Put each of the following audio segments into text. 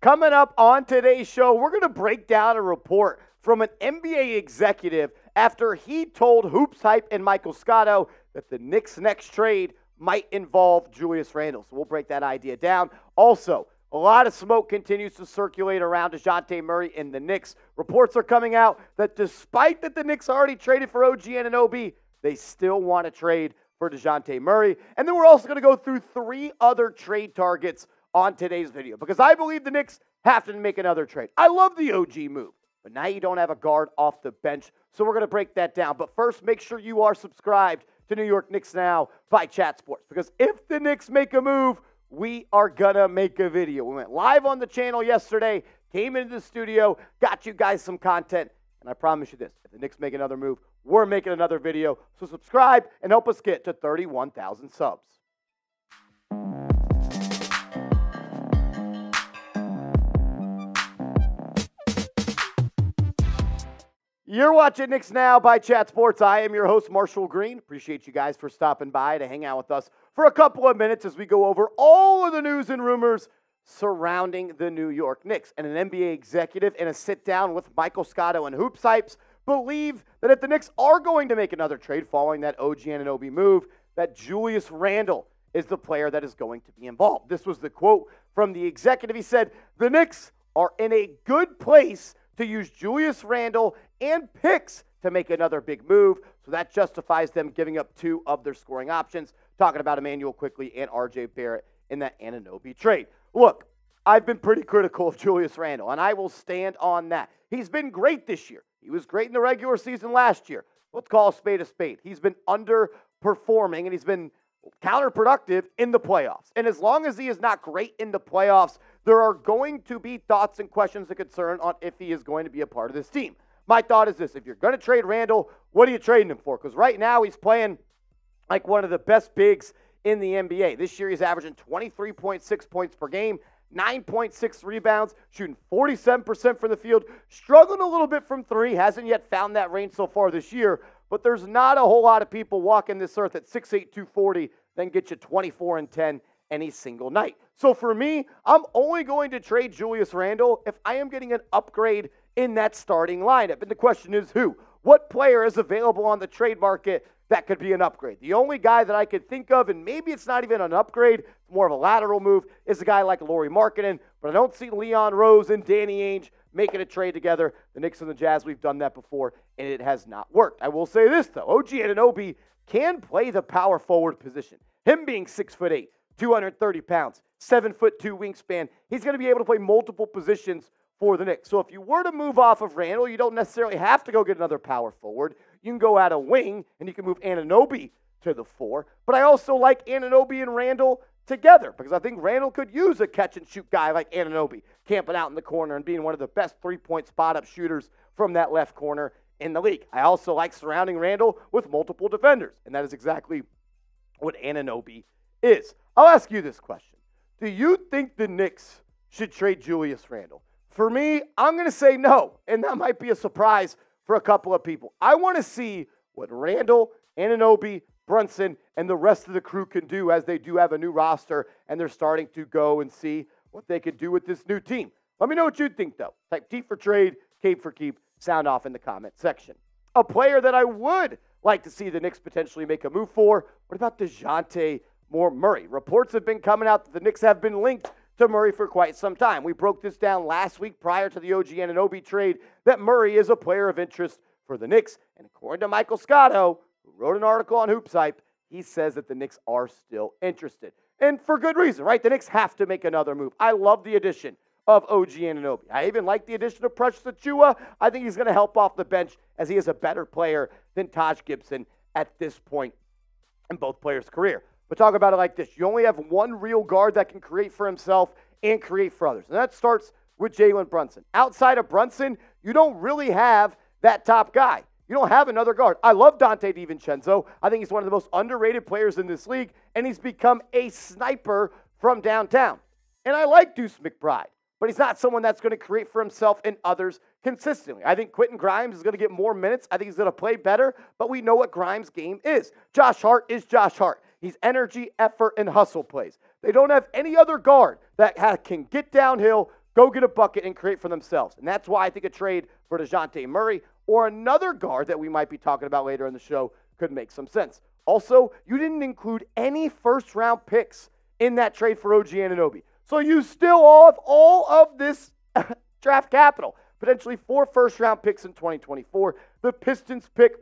Coming up on today's show, we're going to break down a report from an NBA executive after he told Hoops Hype and Michael Scotto that the Knicks' next trade might involve Julius Randle. So we'll break that idea down. Also, a lot of smoke continues to circulate around Dejounte Murray and the Knicks. Reports are coming out that despite that the Knicks already traded for OG Anunoby, they still want to trade for Dejounte Murray. And then we're also going to go through 3 other trade targets on today's video because I believe the Knicks have to make another trade. I love the OG move, but now you don't have a guard off the bench, so we're going to break that down. But first, make sure you are subscribed to New York Knicks Now by Chat Sports because if the Knicks make a move, we are going to make a video. We went live on the channel yesterday, came into the studio, got you guys some content, and I promise you this, if the Knicks make another move, we're making another video. So subscribe and help us get to 31,000 subs. You're watching Knicks Now by Chat Sports. I am your host, Marshall Green. Appreciate you guys for stopping by to hang out with us for a couple of minutes as we go over all of the news and rumors surrounding the New York Knicks. And an NBA executive in a sit-down with Michael Scotto and Hoops Hypes believe that if the Knicks are going to make another trade following that OG Anunoby move, that Julius Randle is the player that is going to be involved. This was the quote from the executive. He said, "The Knicks are in a good place to use Julius Randle and picks to make another big move. So that justifies them giving up 2 of their scoring options." Talking about Immanuel Quickley and RJ Barrett in that Anunoby trade. Look, I've been pretty critical of Julius Randle, and I will stand on that. He's been great this year. He was great in the regular season last year. Let's call a spade a spade. He's been underperforming, and he's been counterproductive in the playoffs. And as long as he is not great in the playoffs, there are going to be thoughts and questions and concern on if he is going to be a part of this team. My thought is this: if you're going to trade Randle, what are you trading him for? Because right now he's playing like one of the best bigs in the NBA. This year he's averaging 23.6 points per game, 9.6 rebounds, shooting 47% from the field, struggling a little bit from 3, hasn't yet found that range so far this year, but there's not a whole lot of people walking this earth at 6'8", 240, then get you 24 and 10 any single night. So for me, I'm only going to trade Julius Randle if I am getting an upgrade in that starting lineup. And the question is who? What player is available on the trade market that could be an upgrade? The only guy that I could think of, and maybe it's not even an upgrade, more of a lateral move, is a guy like Lauri Markkanen, but I don't see Leon Rose and Danny Ainge making a trade together. The Knicks and the Jazz, we've done that before, and it has not worked. I will say this, though. OG Anunoby can play the power forward position. Him being 6'8", 230 pounds, 7'2" wingspan, he's going to be able to play multiple positions for the Knicks. So if you were to move off of Randle, you don't necessarily have to go get another power forward. You can go out a wing, and you can move Anunoby to the 4. But I also like Anunoby and Randle together because I think Randle could use a catch-and-shoot guy like Anunoby, camping out in the corner and being one of the best three-point spot-up shooters from that left corner in the league. I also like surrounding Randle with multiple defenders, and that is exactly what Anunoby is. I'll ask you this question. Do you think the Knicks should trade Julius Randle? For me, I'm going to say no, and that might be a surprise for a couple of people. I want to see what Randle, Anunoby, Brunson, and the rest of the crew can do as they do have a new roster, and they're starting to go and see what they could do with this new team. Let me know what you think, though. Type T for trade, K for keep, sound off in the comment section. A player that I would like to see the Knicks potentially make a move for, what about Dejounte Murray? Reports have been coming out that the Knicks have been linked to Murray for quite some time. We broke this down last week prior to the OG Anunoby trade that Murray is a player of interest for the Knicks. And according to Michael Scotto, who wrote an article on Hoops Hype, he says that the Knicks are still interested. And for good reason, right? The Knicks have to make another move. I love the addition of OG Anunoby. I even like the addition of Precious Achiuwa. I think he's going to help off the bench as he is a better player than Taj Gibson at this point in both players' career. But talk about it like this. You only have one real guard that can create for himself and create for others. And that starts with Jalen Brunson. Outside of Brunson, you don't really have that top guy. You don't have another guard. I love Donte DiVincenzo. I think he's one of the most underrated players in this league, and he's become a sniper from downtown. And I like Deuce McBride, but he's not someone that's going to create for himself and others consistently. I think Quentin Grimes is going to get more minutes. I think he's going to play better, but we know what Grimes' game is. Josh Hart is Josh Hart. He's energy, effort, and hustle plays. They don't have any other guard that can get downhill, go get a bucket and create for themselves. And that's why I think a trade for Dejounte Murray or another guard that we might be talking about later in the show could make some sense. Also, you didn't include any first-round picks in that trade for OG Anunoby. So you still have all of this draft capital, potentially 4 first-round picks in 2024. The Pistons pick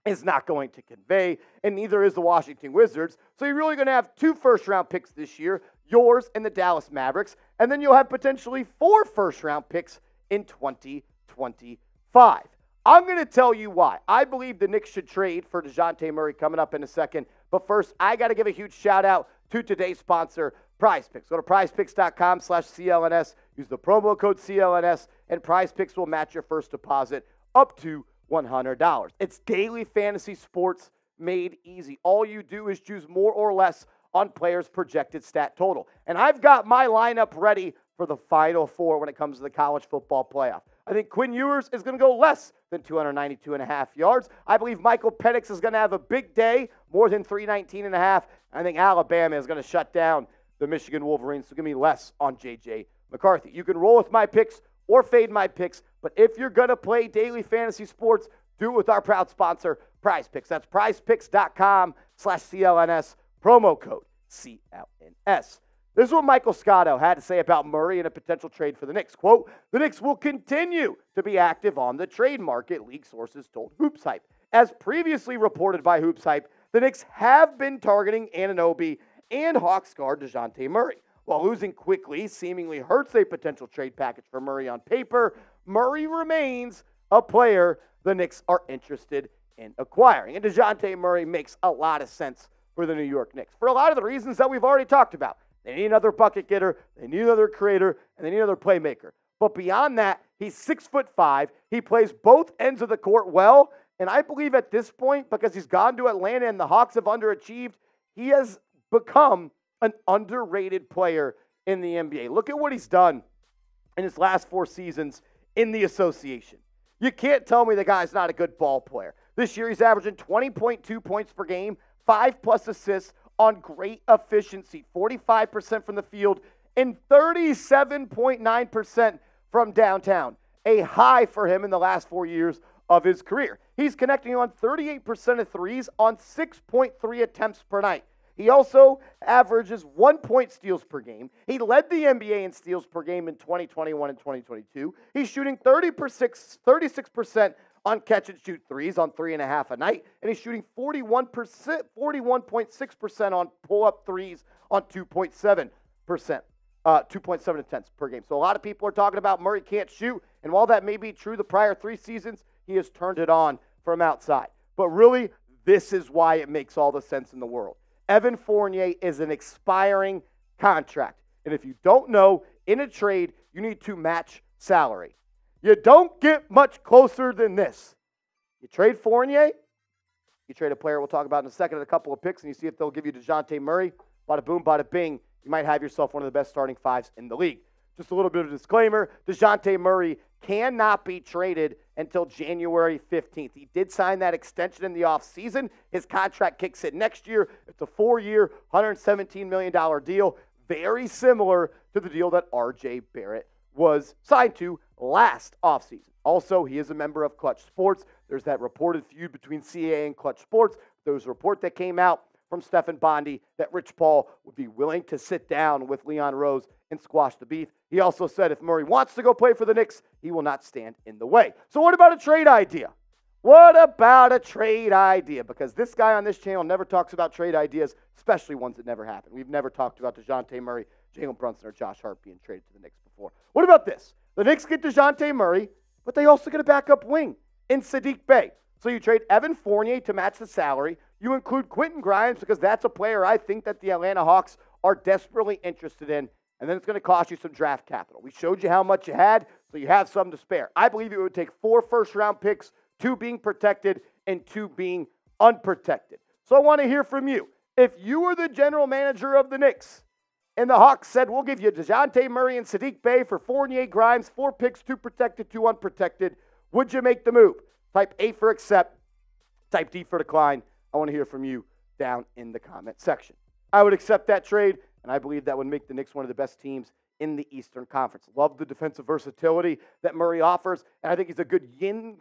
is not going to convey, and neither is the Washington Wizards. So you're really going to have 2 first-round picks this year, yours and the Dallas Mavericks, and then you'll have potentially 4 first-round picks in 2025. I'm going to tell you why. I believe the Knicks should trade for Dejounte Murray coming up in a second. But first, I got to give a huge shout-out to today's sponsor, PrizePicks. Go to prizepicks.com/CLNS. Use the promo code CLNS, and PrizePicks will match your first deposit up to $100. It's daily fantasy sports made easy. All you do is choose more or less on players' projected stat total. And I've got my lineup ready for the Final Four when it comes to the college football playoff. I think Quinn Ewers is going to go less than 292.5 yards. I believe Michael Penix is going to have a big day, more than 319.5. I think Alabama is going to shut down the Michigan Wolverines, so give me less on J.J. McCarthy. You can roll with my picks or fade my picks, but if you're going to play daily fantasy sports, do it with our proud sponsor, PrizePicks. That's prizepicks.com/CLNS, promo code CLNS. This is what Michael Scotto had to say about Murray and a potential trade for the Knicks. Quote, the Knicks will continue to be active on the trade market, league sources told Hoops Hype. As previously reported by Hoops Hype, the Knicks have been targeting Anunoby and Hawks guard Dejounte Murray. While losing Quickley seemingly hurts a potential trade package for Murray on paper, Murray remains a player the Knicks are interested in acquiring. And Dejounte Murray makes a lot of sense for the New York Knicks for a lot of the reasons that we've already talked about. They need another bucket getter, they need another creator, and they need another playmaker. But beyond that, he's 6'5". He plays both ends of the court well, and I believe at this point, because he's gone to Atlanta and the Hawks have underachieved, he has become an underrated player in the NBA. Look at what he's done in his last 4 seasons in the association. You can't tell me the guy's not a good ball player. This year he's averaging 20.2 points per game, 5+ assists on great efficiency, 45% from the field and 37.9% from downtown, a high for him in the last 4 years of his career. He's connecting on 38% of threes on 6.3 attempts per night. He also averages 1 point steals per game. He led the NBA in steals per game in 2021 and 2022. He's shooting 36% on catch-and-shoot threes on 3.5 a night, and he's shooting 41.6% on pull-up threes on 2.7 attempts per game. So a lot of people are talking about Murray can't shoot, and while that may be true the prior 3 seasons, he has turned it on from outside. But really, this is why it makes all the sense in the world. Evan Fournier is an expiring contract, and if you don't know, in a trade, you need to match salary. You don't get much closer than this. You trade Fournier, you trade a player we'll talk about in a second and a couple of picks, and you see if they'll give you Dejounte Murray. Bada boom, bada bing. You might have yourself one of the best starting 5s in the league. Just a little bit of a disclaimer, Dejounte Murray cannot be traded until January 15th. He did sign that extension in the offseason. His contract kicks in next year. It's a 4-year, $117 million deal, very similar to the deal that RJ Barrett was signed to last offseason. Also, he is a member of Clutch Sports. There's that reported feud between CAA and Clutch Sports. There was a report that came out from Stephen Bondi that Rich Paul would be willing to sit down with Leon Rose and squash the beef. He also said if Murray wants to go play for the Knicks, he will not stand in the way. So what about a trade idea? What about a trade idea? Because this guy on this channel never talks about trade ideas, especially ones that never happen. We've never talked about Dejounte Murray, Jalen Brunson, or Josh Hart being traded to the Knicks before. What about this? The Knicks get Dejounte Murray, but they also get a backup wing in Saddiq Bey. So you trade Evan Fournier to match the salary. You include Quentin Grimes because that's a player I think that the Atlanta Hawks are desperately interested in. And then it's going to cost you some draft capital. We showed you how much you had, so you have some to spare. I believe it would take 4 first-round picks, 2 being protected and 2 being unprotected. So I want to hear from you. If you were the general manager of the Knicks and the Hawks said, we'll give you Dejounte Murray and Saddiq Bey for Fournier, Grimes, 4 picks, 2 protected, 2 unprotected, would you make the move? Type A for accept, type D for decline. I want to hear from you down in the comment section. I would accept that trade, and I believe that would make the Knicks one of the best teams in the Eastern Conference. Love the defensive versatility that Murray offers, and I think he's a good yin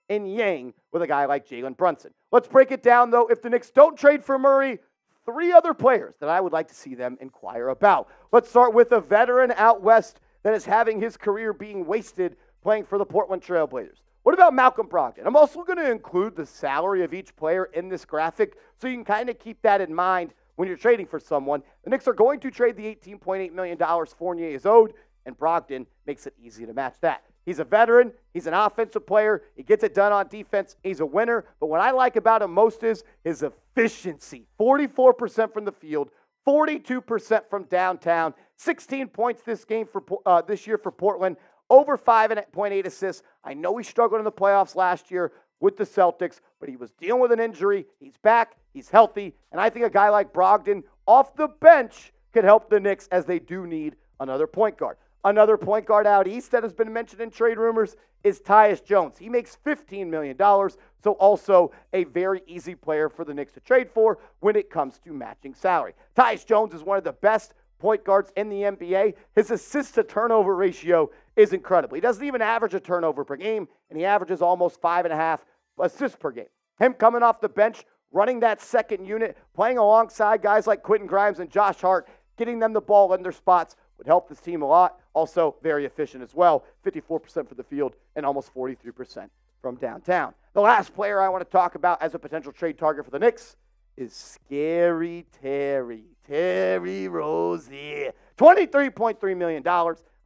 and yang with a guy like Jalen Brunson. Let's break it down, though. If the Knicks don't trade for Murray, 3 other players that I would like to see them inquire about. Let's start with a veteran out west that is having his career being wasted playing for the Portland Trail Blazers. What about Malcolm Brogdon? I'm also going to include the salary of each player in this graphic so you can kind of keep that in mind when you're trading for someone. The Knicks are going to trade the $18.8 million Fournier is owed, and Brogdon makes it easy to match that. He's a veteran. He's an offensive player. He gets it done on defense. He's a winner. But what I like about him most is his efficiency. 44% from the field, 42% from downtown, 16 points this year for Portland, over 5.8 assists. I know he struggled in the playoffs last year with the Celtics, but he was dealing with an injury. He's back. He's healthy. And I think a guy like Brogdon off the bench could help the Knicks as they do need another point guard. Another point guard out east that has been mentioned in trade rumors is Tyus Jones. He makes $15 million, so also a very easy player for the Knicks to trade for when it comes to matching salary. Tyus Jones is one of the best point guards in the NBA. His assist-to-turnover ratio is incredible. He doesn't even average a turnover per game, and he averages almost 5.5 assists per game. Him coming off the bench, running that second unit, playing alongside guys like Quentin Grimes and Josh Hart, getting them the ball in their spots would help this team a lot. Also very efficient as well, 54% for the field and almost 43% from downtown. The last player I want to talk about as a potential trade target for the Knicks is Scary Terry Rozier. $23.3 million,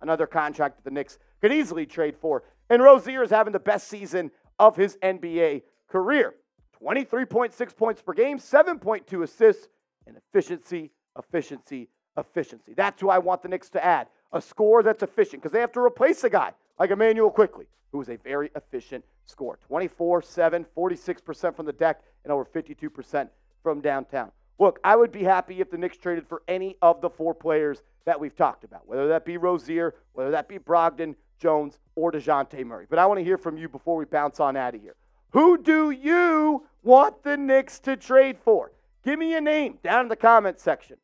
another contract that the Knicks could easily trade for. And Rozier is having the best season of his NBA career. 23.6 points per game, 7.2 assists, and efficiency. That's who I want the Knicks to add. A scorer that's efficient, because they have to replace a guy like Immanuel Quickley, who is a very efficient scorer. 24-7, 46% from the deck, and over 52% from downtown. Look, I would be happy if the Knicks traded for any of the 4 players that we've talked about, whether that be Rozier, whether that be Brogdon, Jones, or Dejounte Murray. But I want to hear from you before we bounce on out of here. Who do you want the Knicks to trade for? Give me a name down in the comments section.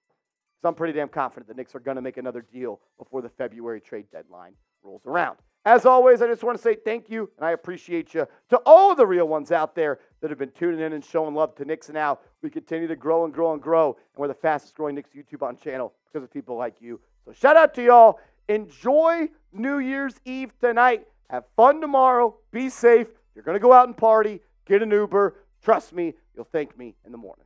So I'm pretty damn confident the Knicks are going to make another deal before the February trade deadline rolls around. As always, I just want to say thank you, and I appreciate you to all of the real ones out there that have been tuning in and showing love to Knicks Now. We continue to grow and grow and grow, and we're the fastest growing Knicks YouTube on channel because of people like you. So shout out to y'all. Enjoy New Year's Eve tonight. Have fun tomorrow. Be safe. You're going to go out and party. Get an Uber. Trust me, you'll thank me in the morning.